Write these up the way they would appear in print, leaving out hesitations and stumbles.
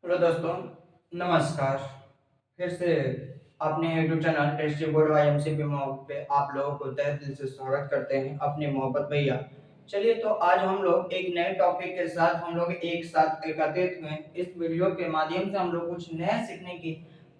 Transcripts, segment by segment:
Hello दोस्तों, नमस्कार। फिर से अपने YouTube channel tasty board Y MCP mock पे आप लोगों को तहे दिल से स्वागत करते हैं अपने मोहब्बत भैया। चलिए तो आज हम लोग एक नए टॉपिक के साथ हम लोग एक साथ एकत्रित हुए। इस वीडियो के माध्यम से हम लोग कुछ नया सीखने की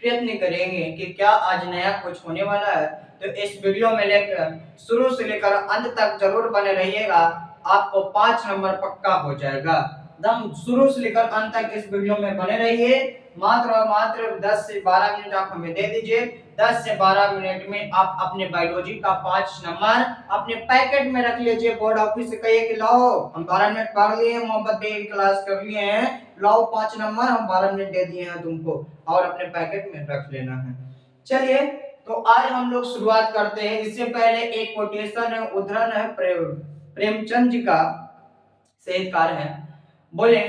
प्रयत्न करेंगे कि क्या आज नया कुछ होने वाला है। तो इस वीडियो में लेकर शुरू से लेकर अंत तक जरूर बने रहिएगा, आपको 5 नंबर पक्का हो जाएगा। एकदम शुरू से लेकर अंत तक इस वीडियो में बने रहिए। मात्र और मात्र 10 से 12 मिनट आप हमें दे दीजिए। 10 से 12 मिनट में आप अपने बायोलॉजी का 5 नंबर अपने पैकेट में रख लीजिए। बोर्ड ऑफिस से कहिए कि लाओ हम 12 मिनट पढ़ लिए, मोहब्बत बे क्लास कर लिए हैं, लाओ 5 नंबर हम 12 मिनट दे दिए हैं तुमको और अपने पैकेट में रख लेना है। चलिए तो आज हम लोग शुरुआत करते हैं। इससे पहले एक कोटेशन है, उद्धरण है प्रेमचंद जी का, साहित्यकार है। बोले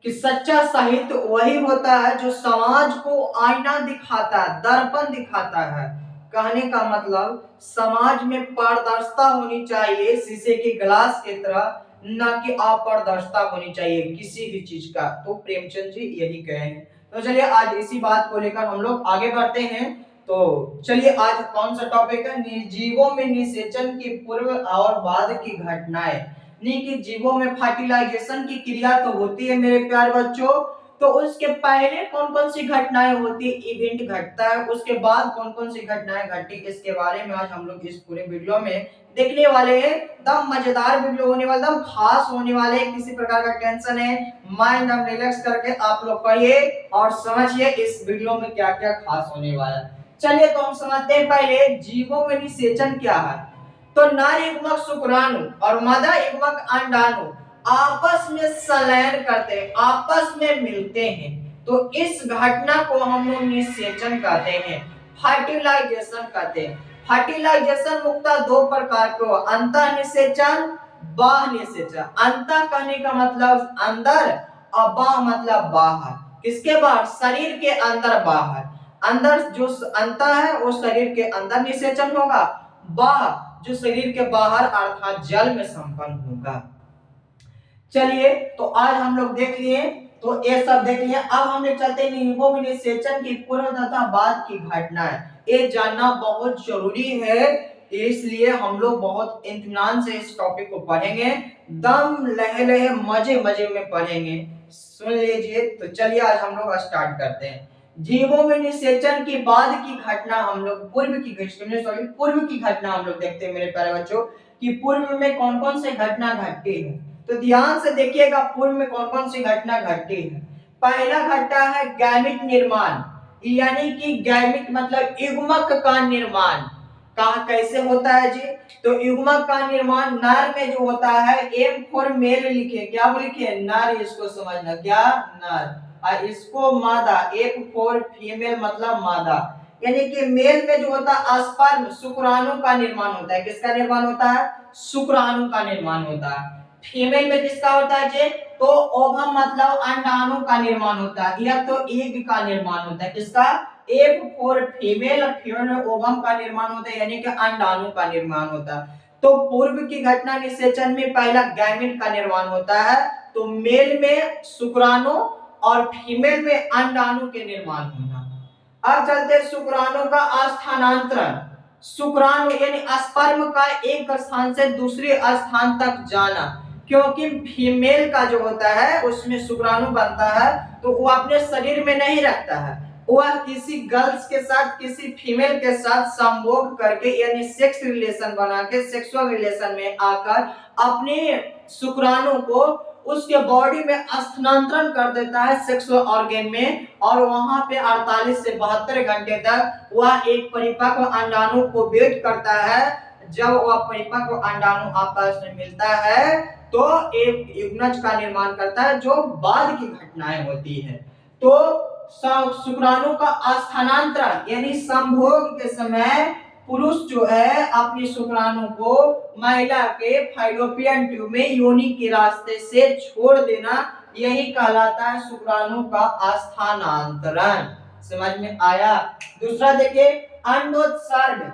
कि सच्चा साहित्य वही होता है जो समाज को आईना दिखाता है, दर्पण दिखाता है। कहने का मतलब समाज में पारदर्शिता होनी चाहिए, शीशे के ग्लास की तरह, न कि अपारदर्शिता होनी चाहिए किसी भी चीज का। तो प्रेमचंद जी यही कहे हैं। तो चलिए आज इसी बात को लेकर हम लोग आगे बढ़ते हैं। तो चलिए आज कौन सा टॉपिक है, निर्जीवों में निषेचन की पूर्व और बाद की घटनाएं। कि जीवों में फर्टिलाइजेशन की क्रिया तो होती है मेरे प्यारे बच्चों, तो उसके पहले कौन कौन सी घटनाएं होती है, इवेंट घटता है, उसके बाद कौन कौन सी घटनाएं घटती, इसके बारे में आज हम लोग इस पूरे वीडियो में देखने वाले हैं। एकदम मजेदार वीडियो होने वाला, एकदम खास होने वाले, किसी प्रकार का टेंशन है माइंड हम रिलैक्स करके आप लोग पढ़िए और समझिए इस वीडियो में क्या क्या खास होने वाला है। चलिए तो हम समझते हैं पहले जीवों में निषेचन क्या है। तो नर युग्मक शुक्राणु और मादा युग्मक अंडाणु आपस में संलयन करते हैं, आपस में मिलते हैं। तो इस घटना को हम लोग निषेचन कहते हैं, फर्टिलाइजेशन कहते हैं। फर्टिलाइजेशन मुख्यतः दो प्रकार के हो, अंतः निषेचन, बाह्य निषेचन। अंतः कहने का मतलब अंदर और बाह्य मतलब बाहर। किसके बाहर, शरीर के अंदर बाहर। अंदर जो अंतः है वो शरीर के अंदर निषेचन होगा, बाह्य जो शरीर के बाहर अर्थात जल में संपन्न होगा। चलिए तो आज हम लोग देख लिए, तो ये सब देख लिए। अब हम लोग चलते हैं निर्जीवों में निषेचन की पूर्व तथा बाद की घटनाएं। ये जानना बहुत जरूरी है, इसलिए हम लोग बहुत इत्मीनान से इस टॉपिक को पढ़ेंगे, दम लहे लहे मजे मजे में पढ़ेंगे। सुन लीजिए। तो चलिए आज हम लोग स्टार्ट करते हैं। जीवों में निषेचन की बाद की घटना हम लोग पूर्व की घटना हम लोग देखते हैं मेरे प्यारे बच्चों, कि पूर्व में कौन कौन से घटना घटती है। तो ध्यान से देखिएगा पूर्व में कौन कौन सी घटना घटती है। पहला घटना है गैमिट निर्माण, यानी कि गैमिट मतलब युग्मक का निर्माण। कहा कैसे होता है जी, तो युग्मक का निर्माण नर में जो होता है, एम फॉर मेल लिखे, क्या लिखे नर, इसको समझना क्या नर, और इसको मादा, एफ फॉर फीमेल मतलब मादा। यानी कि मेल में जो होता है स्पर्म शुक्राणु का निर्माण होता है। किसका निर्माण होता है, शुक्राणु का निर्माण होता है। फीमेल में किसका होता है जी, तो ओवम मतलब अंडाणु का निर्माण होता है, या तो एग का निर्माण होता है। किसका, एग फॉर फीमेल, फीमेल में ओवम का निर्माण होता है यानी कि अंडाणु का निर्माण होता है। तो पूर्व की घटना निषेचन में पहला गैमेट का निर्माण होता है, तो मेल में शुक्राणु और फीमेल में अंडाणु के निर्माण होना। अब चलते शुक्राणु का स्थानांतरण। शुक्राणु यानी स्पर्म का एक स्थान से दूसरे स्थान तक जाना, क्योंकि फीमेल का जो होता है उसमें शुक्राणु बनता है, तो वो अपने शरीर में नहीं रखता है, वह किसी गर्ल्स के साथ, किसी फीमेल के साथ संभोग करके यानी सेक्स रिलेशन बना के, सेक्सुअल रिलेशन में आकर अपने शुक्राणु को उसके बॉडी में स्थानांतरण कर देता है सेक्सुअल ऑर्गन में, और वहां पे 48 से 72 घंटे तक वह एक परिपक्व अंडाणु को वेट करता है। जब वह परिपक्व अंडाणु आपस में मिलता है तो एक युग्मज का निर्माण करता है, जो बाद की घटनाएं होती है। तो शुक्राणु का स्थानांतरण यानी संभोग के समय पुरुष जो है अपनी शुक्राणु को महिला के फाइलोपियन ट्यूब में योनि के रास्ते से छोड़ देना, यही कहलाता है शुक्राणु का स्थानांतरण। समझ में आया। दूसरा देखिए अंडोत्सर्ग,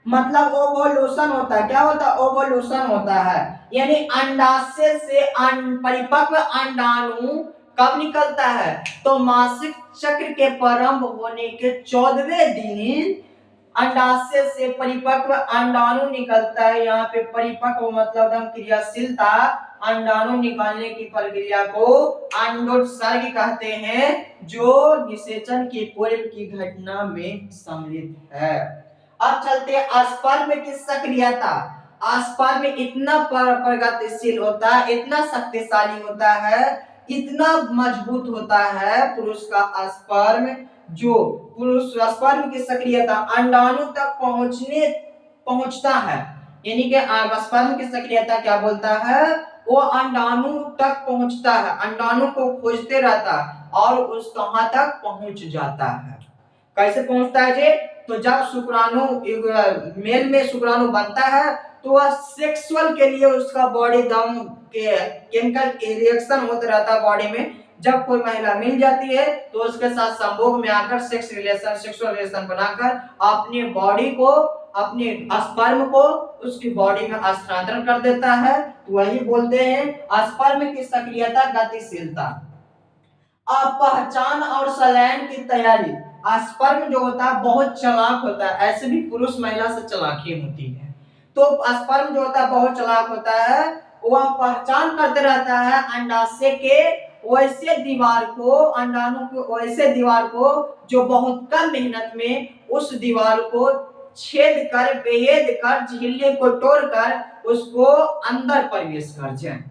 मतलब ओवोल्यूशन होता है। क्या होता है, ओवोल्यूशन होता है, यानी अंडाशय से परिपक्व अंडाणु कब निकलता है? तो मासिक चक्र के प्रारंभ होने के 14वें दिन अंडाशय से परिपक्व अंडाणु निकलता है। यहाँ पे परिपक्व मतलब एकदम क्रियाशीलता, अंडाणु निकालने की प्रक्रिया को अंडोत्सर्ग कहते हैं, जो निषेचन की पूर्व की घटना में सम्मिलित है। अब चलते हैं स्पर्म की सक्रियता। स्पर्म इतना प्रगतिशील होता है, इतना शक्तिशाली होता है, इतना मजबूत होता है पुरुष का स्पर्म, जो पुरुष स्पर्म की सक्रियता अंडाणु तक पहुंचता है। यानी कि स्पर्म की सक्रियता क्या बोलता है? वो अंडाणु तक पहुंचता है, अंडाणु को खोजते रहता है और उस कहां तक पहुंच जाता है। कैसे पहुंचता है जी? तो जब शुक्राणु मेल में शुक्राणु बनता है तो वह सेक्सुअल के लिए उसका बॉडी दम के केमिकल रिएक्शन होता रहता है बॉडी में। जब कोई महिला मिल जाती है तो उसके साथ संभोग में आकर सेक्सुअल रिलेशन बनाकर अपने बॉडी को, अपने स्पर्म को उसकी बॉडी में स्थानांतरण कर देता है। तो वही बोलते हैं स्पर्म की सक्रियता, गतिशीलता। पहचान और संलयन की तैयारी। स्पर्म जो होता है बहुत चालाक होता है, ऐसे भी पुरुष महिला से चालाकी होती है। तो स्पर्म जो होता है बहुत चालाक होता है, वह पहचान करते रहता है अंडाशय के वैसे दीवार को, अंडाणु के वैसे दीवार को जो बहुत कम मेहनत में उस दीवार को छेद कर, भेद कर, झिल्ली को तोड़कर उसको अंदर प्रवेश कर जाए।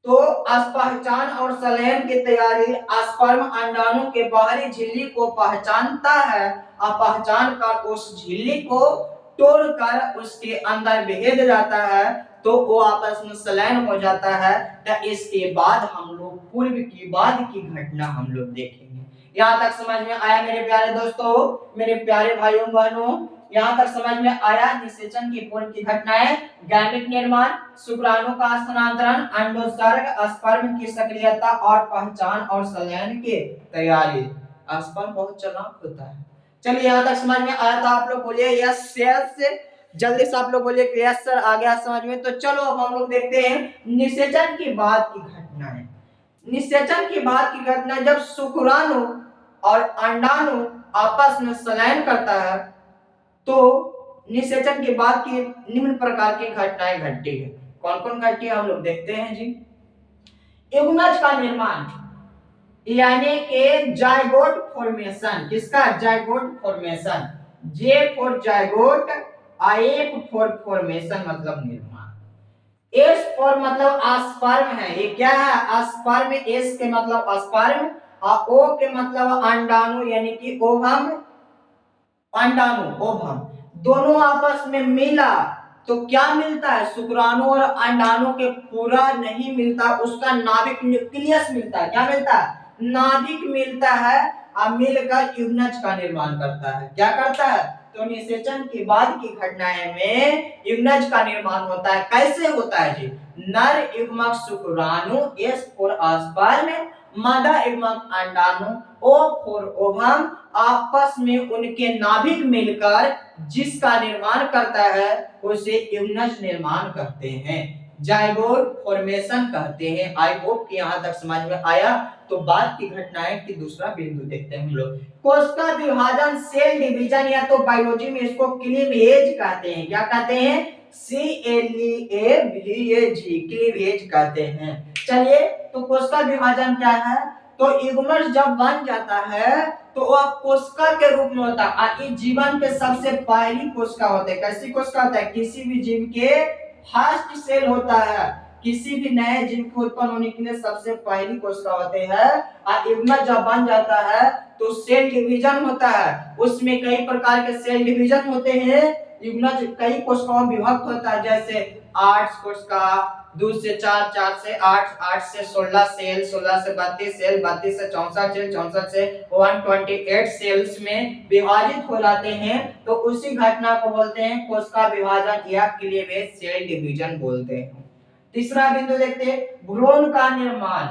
तो पहचान और संलयन की तैयारी। स्पर्म अंडाणु के बाहरी झिल्ली को पहचानता है और पहचान कर उस झिल्ली को तोड़कर उसके अंदर भेद जाता है, तो वो आपस में संलयन हो जाता है। तो इसके बाद हम लोग पूर्व की बाद की घटना हम लोग देखेंगे। यहाँ तक समझ में आया मेरे प्यारे दोस्तों, मेरे प्यारे भाइयों बहनों? यहाँ तक समझ में आया निषेचन की पूर्व की घटनाएं, गैमेट निर्माण, शुक्राणु का स्थानांतरण, अंडोत्सर्ग, स्पर्म की सक्रियता और पहचान और संलयन की तैयारी। स्पर्म बहुत चालाक होता है। चलिए यहाँ तक समझ में आया था? आप लोग बोलिए यस यस, जल्दी से आप लोग बोलिए कि यस सर, आ गया समझ में। तो चलो अब हम लोग देखते हैं निषेचन की बाद की घटनाएं। निषेचन की बाद की घटना, जब शुक्राणु और अंडाणु आपस में संलयन करता है तो निषेचन के बाद की निम्न प्रकार की घटनाएं घटती है। कौन कौन घटती है हम लोग देखते हैं जी। युग्मज का निर्माण, यानी कि जायगोट फॉर्मेशन। किसका? Zygote formation. J for zygote, F for formation मतलब निर्माण। एस फॉर मतलब स्पर्म है, ये क्या है? स्पर्म। एस के मतलब स्पर्म और ओ के मतलब अंडाणु यानी कि ओवम, अंडाणु ओवम। दोनों आपस में मिला तो क्या मिलता है? शुक्राणु और अंडाणु के पूरा नहीं मिलता, उसका नाभिक न्यूक्लियस मिलता है। क्या मिलता है? नाभिक मिलता है और मिलकर युग्मज का निर्माण करता है। क्या करता है? तो निषेचन के बाद की घटनाएं में युग्मज का निर्माण होता है। कैसे होता है जी? नर युग्मक शुक्राणु, एस फॉर स्पर्म, मादा युग्मक अंडाणु, ओ फॉर ओवम, आपस में उनके नाभिक मिलकर जिसका निर्माण करता है उसे युग्मज निर्माण कहते हैं, जायगोट फॉर्मेशन कहते हैं। आई होप कि यहाँ तक समझ में आया। तो बाद की घटनाएं की दूसरा बिंदु देखते हैं हम लोग। कोशिका विभाजन, सेल डिवीजन, या तो बायोलॉजी में इसको क्लीवेज कहते हैं। क्या कहते हैं? CLEAVAG, क्लीवेज कहते हैं। चलिए, तो कोशिका विभाजन क्या है? तो युग्मज जब बन जाता है तो वह कोशिका के रूप में होता है। इस जीवन के सबसे पहली कोशिका होते है। कैसी कोशिका होता है? किसी भी जीव के फर्स्ट सेल होता है। किसी भी नए जीव को उत्पन्न होने के लिए सबसे पहली कोशिका होते हैं। और युग्मज जब बन जाता है तो सेल डिवीजन होता है। उसमें कई प्रकार के सेल डिवीजन होते हैं। युग्मज कई कोशिकाओं में विभक्त होता है, जैसे 8 कोशिका, 2 से 4, 4 से 8, 8 से 16 सेल, 16 से 32 सेल, 32 से 64 सेल, 64 से 128 सेल्स में विभाजित हो जाते हैं। तो उसी घटना को बोलते हैं कोशिका विभाजन या क्लीवेज, सेल डिवीजन बोलते हैं। तीसरा बिंदु देखते हैं भ्रूण का निर्माण।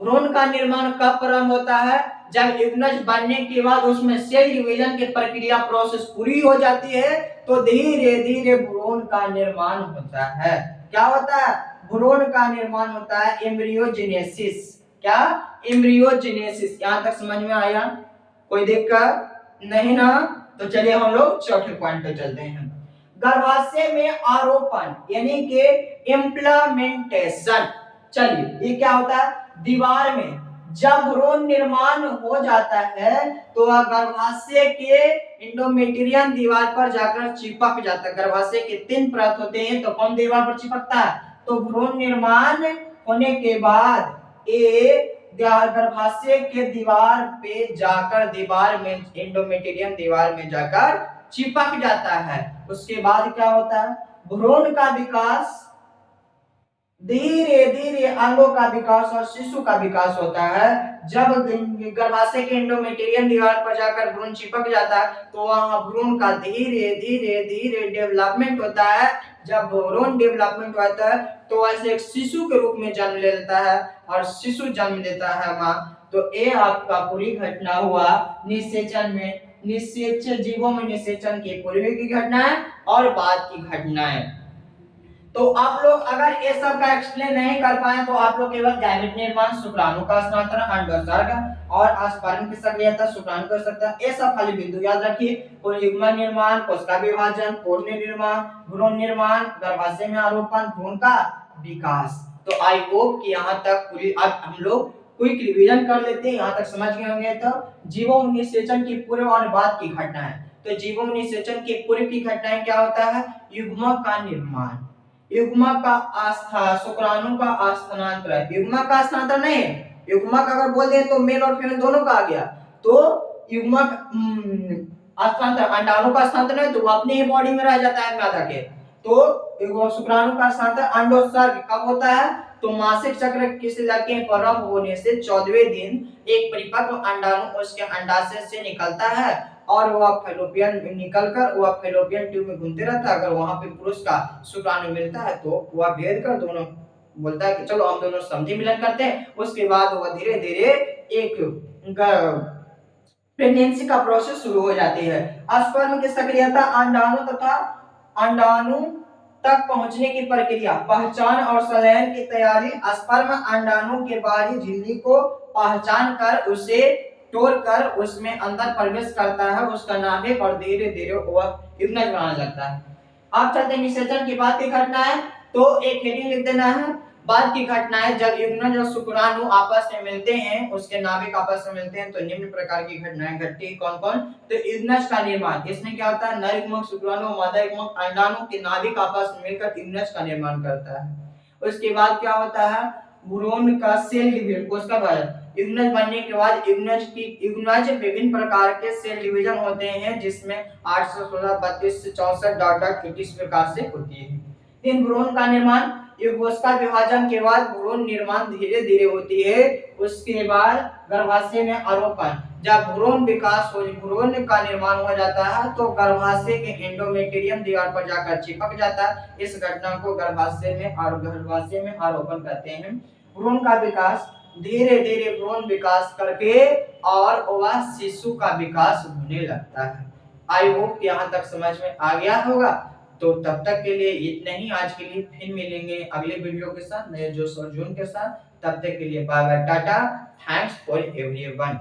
भ्रूण का निर्माण कब प्रारंभ होता है? जब युग्मज बनने के बाद उसमें सेल डिवीजन की प्रक्रिया प्रोसेस पूरी हो जाती है तो धीरे धीरे भ्रूण का निर्माण होता है। क्या होता है? भ्रूण का निर्माण होता है, एम्ब्रियोजेनेसिस। क्या, एम्ब्रियोजेनेसिस। यहाँ तक समझ में आया, कोई दिक्कत नहीं ना? तो चलिए हम लोग चौथे पॉइंट पे चलते हैं। गर्भाशय में आरोपण यानी कि इम्प्लामेंटेशन। चलिए ये क्या होता है, दीवार में जब भ्रूण निर्माण हो जाता है तो वह गर्भाशय के एंडोमेट्रियम दीवार पर जाकर चिपक जाता है। गर्भाशय के 3 परत होते हैं, तो कौन दीवार पर चिपकता है, तो भ्रूण निर्माण होने के बाद ये गर्भाशय के दीवार पे जाकर, दीवार में एंडोमेट्रियम दीवार में जाकर चिपक जाता है। उसके बाद क्या होता है, भ्रूण का विकास, धीरे धीरे अंगों का विकास और शिशु का विकास होता है। जब गर्भाशय के एंडोमेट्रियम दीवार पर जाकर भ्रूण चिपक जाता है तो वहां भ्रूण का धीरे धीरे धीरे डेवलपमेंट होता है। जब भ्रूण डेवलपमेंट होता है तो ऐसे एक शिशु के रूप में जन्म लेता है और शिशु जन्म लेता है मां। तो ये आपका पूरी घटना हुआ निषेचन में। निषेचन, जीवों में निषेचन की पूर्व की घटना है और बाद की घटना है। तो आप लोग अगर ये सब का एक्सप्लेन नहीं कर पाए तो आप लोग केवल गैमेट निर्माण, शुक्राणु का स्थानांतरण, अंडोत्सर्ग और स्पर्म की सक्रियता, शुक्राणु कर सकता है, ये सब खाली बिंदु याद रखिए। कोई युग्म निर्माण, कोशिका विभाजन, कोण निर्माण, भ्रूण निर्माण, गर्भाशय में आरोपण, भ्रूण का विकास। तो आई होप कि यहाँ तक पूरी अब हम लोग क्विक रिवीजन कर लेते हैं। यहाँ तक समझ गए होंगे। तो जीवों में निषेचन की पूर्व और बाद की घटनाएं। तो जीवों में निषेचन की पूर्व की घटनाएं क्या होता है, युग्मक का निर्माण, युग्मक का आस्था, शुक्राणु का स्थानांतरण। युग्मक का स्थानांतरण नहीं, युग्मक अगर बोल दें तो मेल और फीमेल दोनों का आ गया। तो युग्मक स्थानांतरण, अंडाणु का स्थानांतरण है तो वो अपने ही बॉडी में रह जाता है मादा के। तो शुक्राणु का स्थानांतरण, अंडोत्सर्ग कब होता है, तो मासिक चक्र किसी लड़के में प्रारंभ होने से 14वें दिन एक परिपक्व अंडाणु उसके अंडाशय से निकलता है और वह फैलोपियन निकलकर वह फैलोपियन ट्यूब में घूमते रहता है। अगर वहां पे पुरुष का शुक्राणु मिलता है तो वह भेद कर दोनों बोलता है कि चलो हम दोनों संधि मिलन करते हैं। उसके बाद वह धीरे धीरे एक प्रेगनेंसी का प्रोसेस शुरू हो जाती है। स्पर्म की सक्रियता, अंडाणु तथा अंडाणु तक पहुंचने की प्रक्रिया, पहचान और संलयन की तैयारी। स्पर्म अंडाणु के बाहरी झिल्ली को पहचान कर उसे तोड़कर उसमें अंदर प्रवेश करता है उसका नाभिक और धीरे धीरे वह युग्मज बनाने लगता है। अब चलते हैं निषेचन की बाद की घटना है। तो एक हेडिंग लिख देना है, बाद की घटनाएं जब युग्मज और शुक्राणु आपस में मिलते हैं, उसके नाभिक आपस में मिलते हैं तो निम्न प्रकार की घटनाएं घटती है। कौन कौन, तो युग्मज का निर्माण, इसमें क्या होता है, नर युग्मक, शुक्राणु, मादा युग्मक, अंडाणु के नाभिक आपस में मिलकर युग्मज का निर्माण करता है। उसके बाद क्या होता है, भ्रूण का सेल डिवीजन, कोशिका विभाजन। युग्मज बनने के बाद युग्मज विभिन्न प्रकार के सेल डिवीजन होते हैं जिसमें 8 से 16, 32 से 64 डॉट डॉट इस प्रकार से होती है। तीन, भ्रूण का निर्माण, कोशिका विभाजन के बाद भ्रूण निर्माण धीरे धीरे होती है। उसके बाद गर्भाशय में आरोपण, जब भ्रूण विकास हो, भ्रूण का निर्माण हो जाता है तो गर्भाशय के एंडोमेट्रियम दीवार पर जाकर चिपक जाता है। इस घटना को गर्भाशय में आरोपण कहते हैं। भ्रूण का विकास, धीरे धीरे भ्रूण विकास करके और वह शिशु का विकास होने लगता है। आई होप यहाँ तक समझ में आ गया होगा। तो तब तक के लिए इतना ही आज के लिए, फिर मिलेंगे अगले वीडियो के साथ नए जोश और जून के साथ। तब तक के लिए bye bye, tata, thanks for everyone.